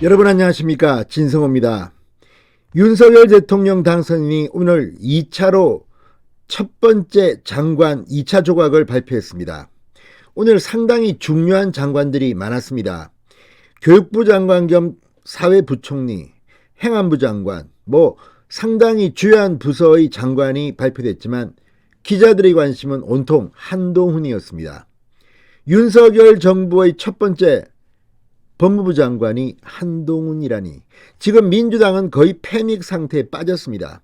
여러분 안녕하십니까, 진성호입니다. 윤석열 대통령 당선인이 오늘 2차로 첫 번째 장관 2차 조각을 발표했습니다. 오늘 상당히 중요한 장관들이 많았습니다. 교육부 장관 겸 사회부총리, 행안부 장관, 상당히 주요한 부서의 장관이 발표됐지만 기자들의 관심은 온통 한동훈이었습니다. 윤석열 정부의 첫 번째 법무부 장관이 한동훈이라니. 지금 민주당은 거의 패닉 상태에 빠졌습니다.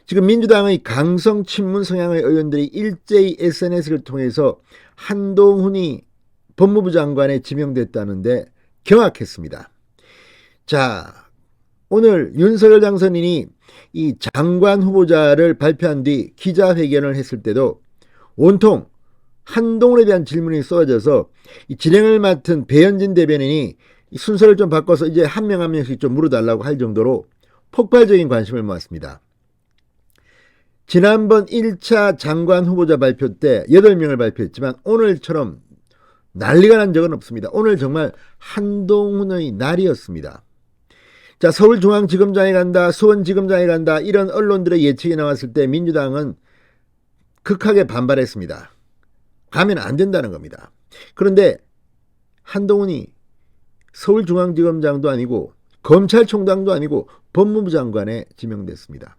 지금 민주당의 강성 친문 성향의 의원들이 일제히 SNS를 통해서 한동훈이 법무부 장관에 지명됐다는데 경악했습니다. 자, 오늘 윤석열 당선인이 이 장관 후보자를 발표한 뒤 기자회견을 했을 때도 온통 한동훈에 대한 질문이 쏟아져서 이 진행을 맡은 배현진 대변인이 순서를 좀 바꿔서 이제 한 명 한 명씩 좀 물어달라고 할 정도로 폭발적인 관심을 모았습니다. 지난번 1차 장관 후보자 발표 때 8명을 발표했지만 오늘처럼 난리가 난 적은 없습니다. 오늘 정말 한동훈의 날이었습니다. 자, 서울중앙지검장에 간다, 수원지검장에 간다, 이런 언론들의 예측이 나왔을 때 민주당은 극하게 반발했습니다. 가면 안 된다는 겁니다. 그런데 한동훈이 서울중앙지검장도 아니고 검찰총장도 아니고 법무부 장관에 지명됐습니다.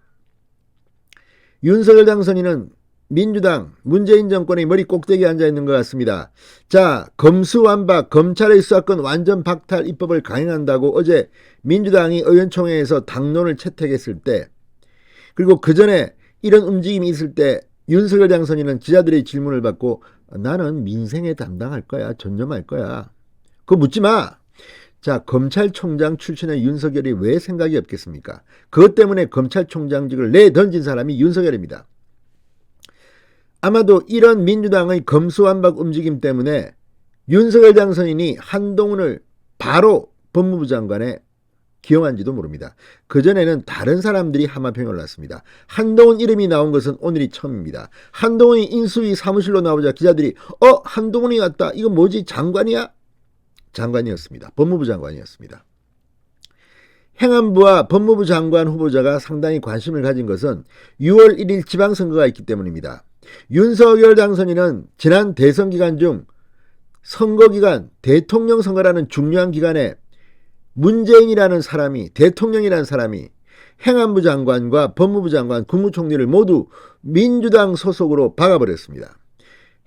윤석열 당선인은 민주당 문재인 정권의 머리 꼭대기에 앉아있는 것 같습니다. 자, 검수완박, 검찰의 수사권 완전 박탈 입법을 강행한다고 어제 민주당이 의원총회에서 당론을 채택했을 때, 그리고 그 전에 이런 움직임이 있을 때 윤석열 당선인은 기자들의 질문을 받고 나는 민생에 담당할 거야, 전념할 거야, 그거 묻지 마. 자, 검찰총장 출신의 윤석열이 왜 생각이 없겠습니까? 그것 때문에 검찰총장직을 내던진 사람이 윤석열입니다. 아마도 이런 민주당의 검수완박 움직임 때문에 윤석열 당선인이 한동훈을 바로 법무부 장관에 기용한지도 모릅니다. 그전에는 다른 사람들이 하마평에 올랐습니다. 한동훈 이름이 나온 것은 오늘이 처음입니다. 한동훈이 인수위 사무실로 나오자 기자들이 한동훈이 왔다, 이거 뭐지, 장관이야? 장관이었습니다. 법무부 장관이었습니다. 행안부와 법무부 장관 후보자가 상당히 관심을 가진 것은 6월 1일 지방선거가 있기 때문입니다. 윤석열 당선인은 지난 대선 기간 중 선거기간, 대통령 선거라는 중요한 기간에 문재인이라는 사람이, 대통령이라는 사람이 행안부 장관과 법무부 장관, 국무총리를 모두 민주당 소속으로 박아버렸습니다.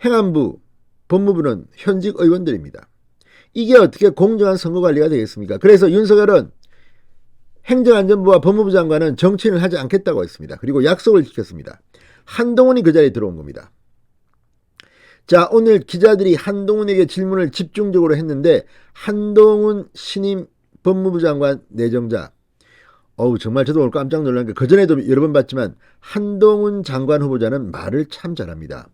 행안부, 법무부는 현직 의원들입니다. 이게 어떻게 공정한 선거관리가 되겠습니까? 그래서 윤석열은 행정안전부와 법무부 장관은 정치인을 하지 않겠다고 했습니다. 그리고 약속을 지켰습니다. 한동훈이 그 자리에 들어온 겁니다. 자, 오늘 기자들이 한동훈에게 질문을 집중적으로 했는데 한동훈 신임 법무부 장관 내정자, 정말 저도 오늘 깜짝 놀란 게, 그전에도 여러 번 봤지만 한동훈 장관 후보자는 말을 참 잘합니다.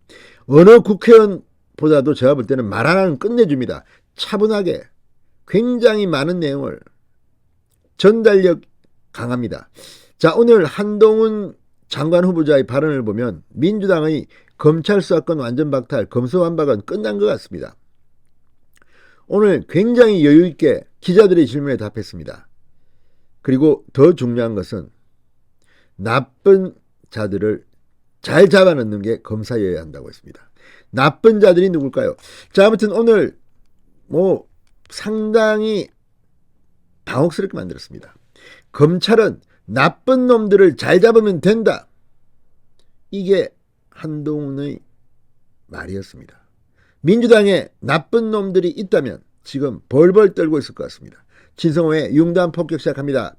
어느 국회의원보다도 제가 볼 때는 말 하나는 끝내줍니다. 차분하게 굉장히 많은 내용을, 전달력 강합니다. 자, 오늘 한동훈 장관 후보자의 발언을 보면 민주당의 검찰 수사권 완전 박탈, 검수완박은 끝난 것 같습니다. 오늘 굉장히 여유있게 기자들의 질문에 답했습니다. 그리고 더 중요한 것은 나쁜 자들을 잘 잡아넣는 게 검사여야 한다고 했습니다. 나쁜 자들이 누굴까요? 자, 아무튼 오늘 상당히 당혹스럽게 만들었습니다. 검찰은 나쁜 놈들을 잘 잡으면 된다, 이게 한동훈의 말이었습니다. 민주당에 나쁜 놈들이 있다면 지금 벌벌 떨고 있을 것 같습니다. 진성호의 융단 폭격 시작합니다.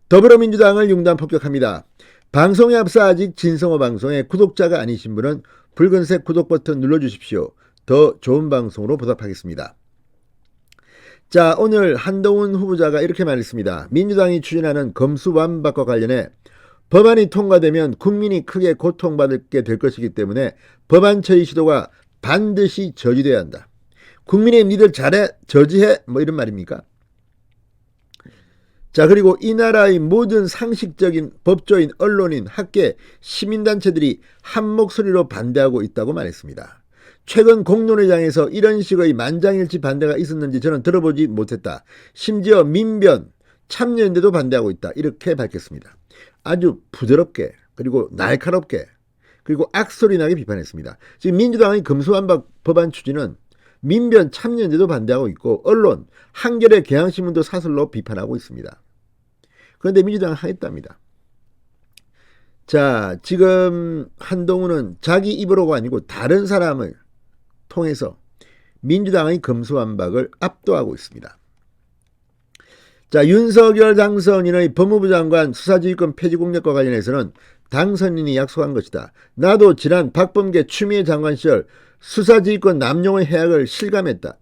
더불어민주당을 융단 폭격합니다. 방송에 앞서 아직 진성호 방송에 구독자가 아니신 분은 붉은색 구독 버튼 눌러주십시오. 더 좋은 방송으로 보답하겠습니다. 자, 오늘 한동훈 후보자가 이렇게 말했습니다. 민주당이 추진하는 검수완박과 관련해 법안이 통과되면 국민이 크게 고통받게 될 것이기 때문에 법안 처리 시도가 반드시 저지돼야 한다. 국민의힘 니들 잘해, 저지해, 이런 말입니까? 자, 그리고 이 나라의 모든 상식적인 법조인, 언론인, 학계, 시민단체들이 한 목소리로 반대하고 있다고 말했습니다. 최근 공론회장에서 이런 식의 만장일치 반대가 있었는지 저는 들어보지 못했다. 심지어 민변, 참여연대도 반대하고 있다. 이렇게 밝혔습니다. 아주 부드럽게 그리고 날카롭게 그리고 악소리 나게 비판했습니다. 지금 민주당의 금수완박 법안 추진은 민변 참여연대도 반대하고 있고 언론 한겨레 경향신문도 사설로 비판하고 있습니다. 그런데 민주당은 하겠답니다. 자, 지금 한동훈은 자기 입으로가 아니고 다른 사람을 통해서 민주당의 금수완박을 압도하고 있습니다. 자, 윤석열 당선인의 법무부 장관 수사지휘권 폐지 공약과 관련해서는 당선인이 약속한 것이다. 나도 지난 박범계 추미애 장관 시절 수사지휘권 남용의 해악을 실감했다.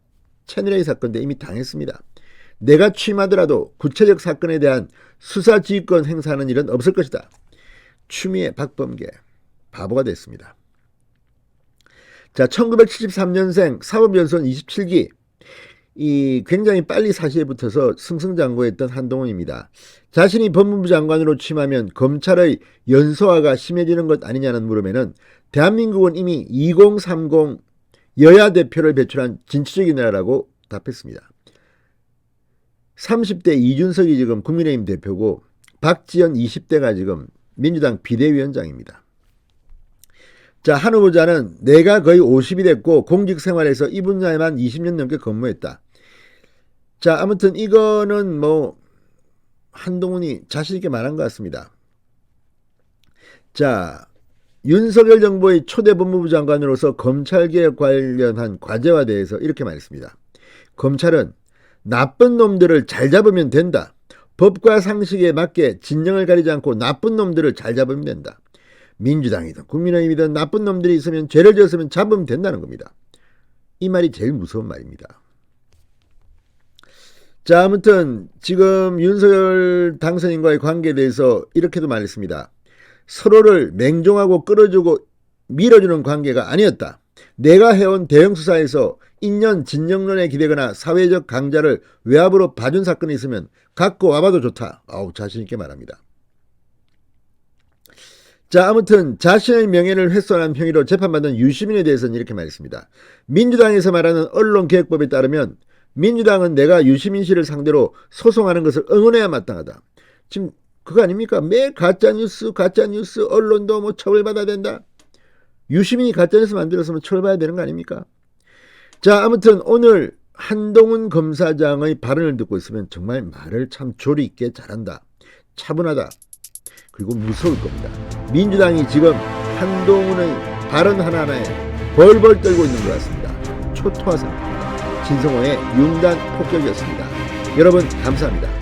채널A 사건도 이미 당했습니다. 내가 취임하더라도 구체적 사건에 대한 수사지휘권 행사하는 일은 없을 것이다. 추미애, 박범계 바보가 됐습니다. 자, 1973년생 사법연수원 27기 이 굉장히 빨리 사시에 붙어서 승승장구했던 한동훈입니다. 자신이 법무부 장관으로 취임하면 검찰의 연소화가 심해지는 것 아니냐는 물음에는 대한민국은 이미 2030 여야 대표를 배출한 진취적인 나라라고 답했습니다. 30대 이준석이 지금 국민의힘 대표고 박지원 20대가 지금 민주당 비대위원장입니다. 자, 한 후보자는 내가 거의 50이 됐고 공직생활에서 이 분야에만 20년 넘게 근무했다. 자, 아무튼 이거는 뭐 한동훈이 자신있게 말한 것 같습니다. 자, 윤석열 정부의 초대 법무부 장관으로서 검찰개혁 관련한 과제와 대해서 이렇게 말했습니다. 검찰은 나쁜 놈들을 잘 잡으면 된다. 법과 상식에 맞게 진영을 가리지 않고 나쁜 놈들을 잘 잡으면 된다. 민주당이든 국민의힘이든 나쁜 놈들이 있으면 죄를 지었으면 잡으면 된다는 겁니다. 이 말이 제일 무서운 말입니다. 자, 아무튼 지금 윤석열 당선인과의 관계에 대해서 이렇게도 말했습니다. 서로를 맹종하고 끌어주고 밀어주는 관계가 아니었다. 내가 해온 대형수사에서 인연 진영론에 기대거나 사회적 강자를 외압으로 봐준 사건이 있으면 갖고 와봐도 좋다. 자신있게 말합니다. 자, 아무튼 자신의 명예를 훼손한 행위로 재판받는 유시민에 대해서는 이렇게 말했습니다. 민주당에서 말하는 언론개혁법에 따르면 민주당은 내가 유시민 씨를 상대로 소송하는 것을 응원해야 마땅하다. 지금 그거 아닙니까? 매일 가짜뉴스 언론도 뭐 처벌받아야 된다. 유시민이 가짜뉴스 만들었으면 처벌받아야 되는 거 아닙니까? 자, 아무튼 오늘 한동훈 검사장의 발언을 듣고 있으면 정말 말을 참 조리 있게 잘한다. 차분하다. 그리고 무서울 겁니다. 민주당이 지금 한동훈의 발언 하나하나에 벌벌 떨고 있는 것 같습니다. 초토화 상태입니다. 진성호의 융단 폭격이었습니다. 여러분 감사합니다.